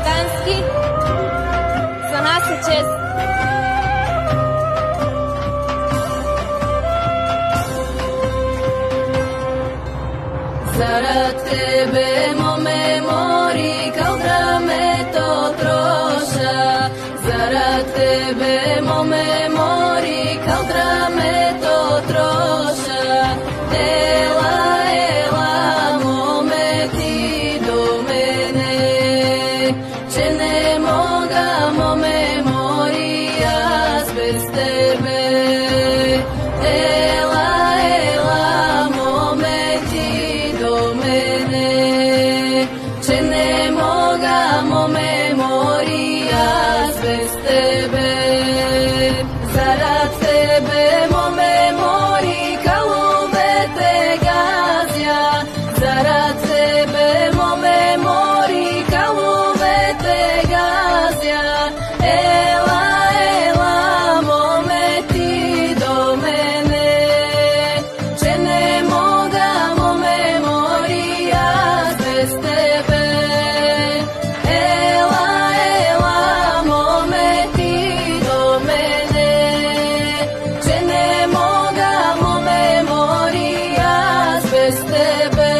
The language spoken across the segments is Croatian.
Montanski, za nas je čest. Zarad tebe mome mori kao drame to troša, zarad tebe mome mori kao drame to troša. Ela, ela, mome ti do mene, če ne moga mome mori jaz bez tebe. Ela, ela, mome ti do mene, če ne moga mome mori jaz bez tebe. Zarad tebe mome mori kao lubete gazja, zarad tebe mome mori kao lubete gazja. Ela, ela, mome ti do mene, če ne moga mome mori jaz bez tebe. Ela, ela, mome ti do mene, če ne moga mome mori jaz bez tebe.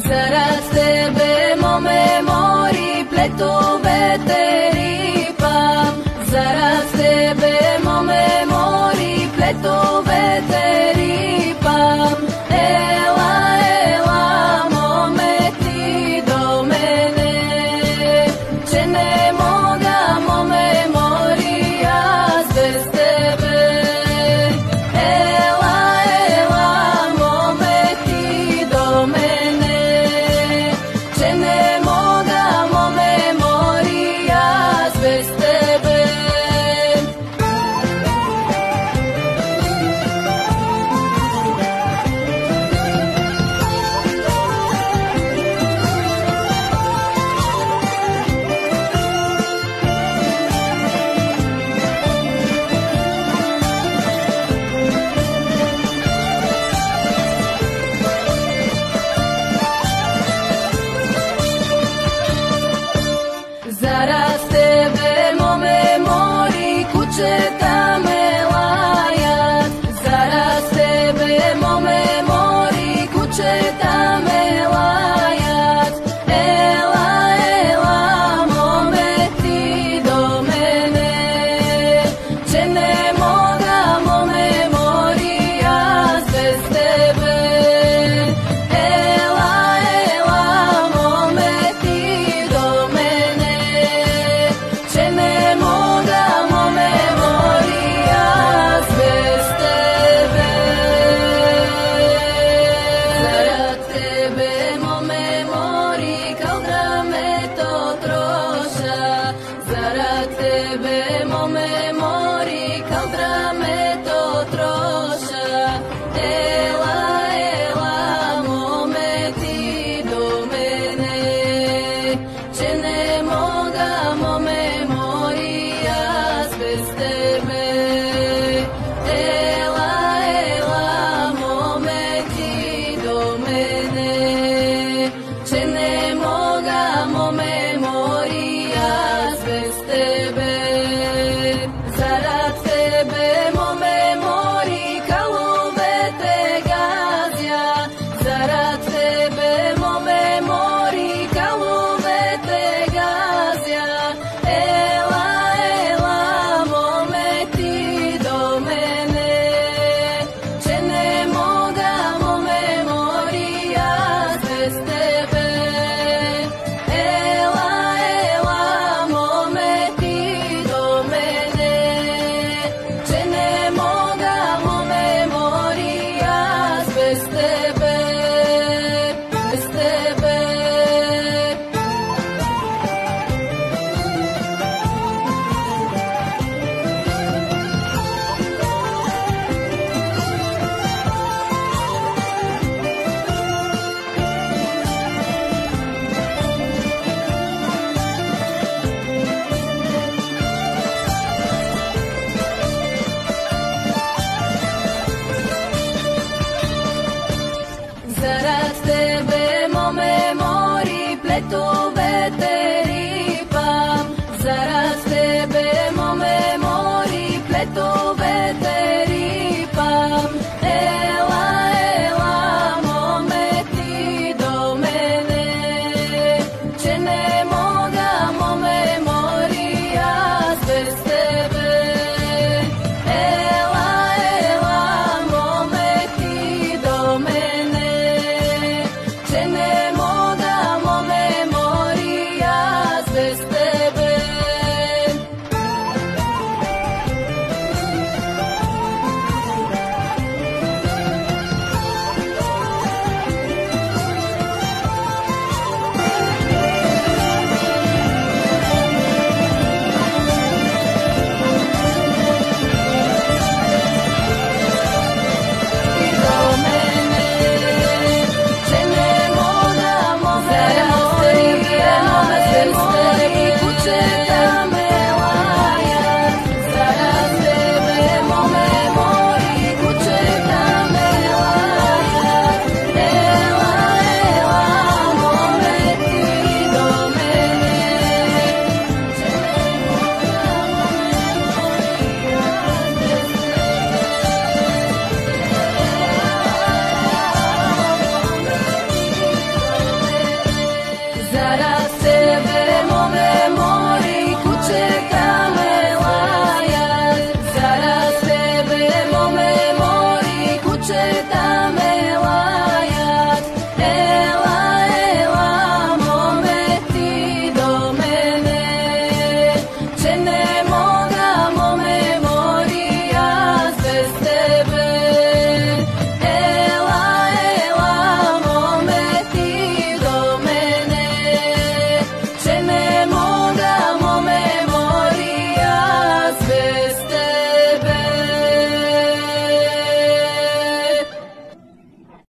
Zarad tebe mome mori pletove te ripam, zarad tebe mome mori pletove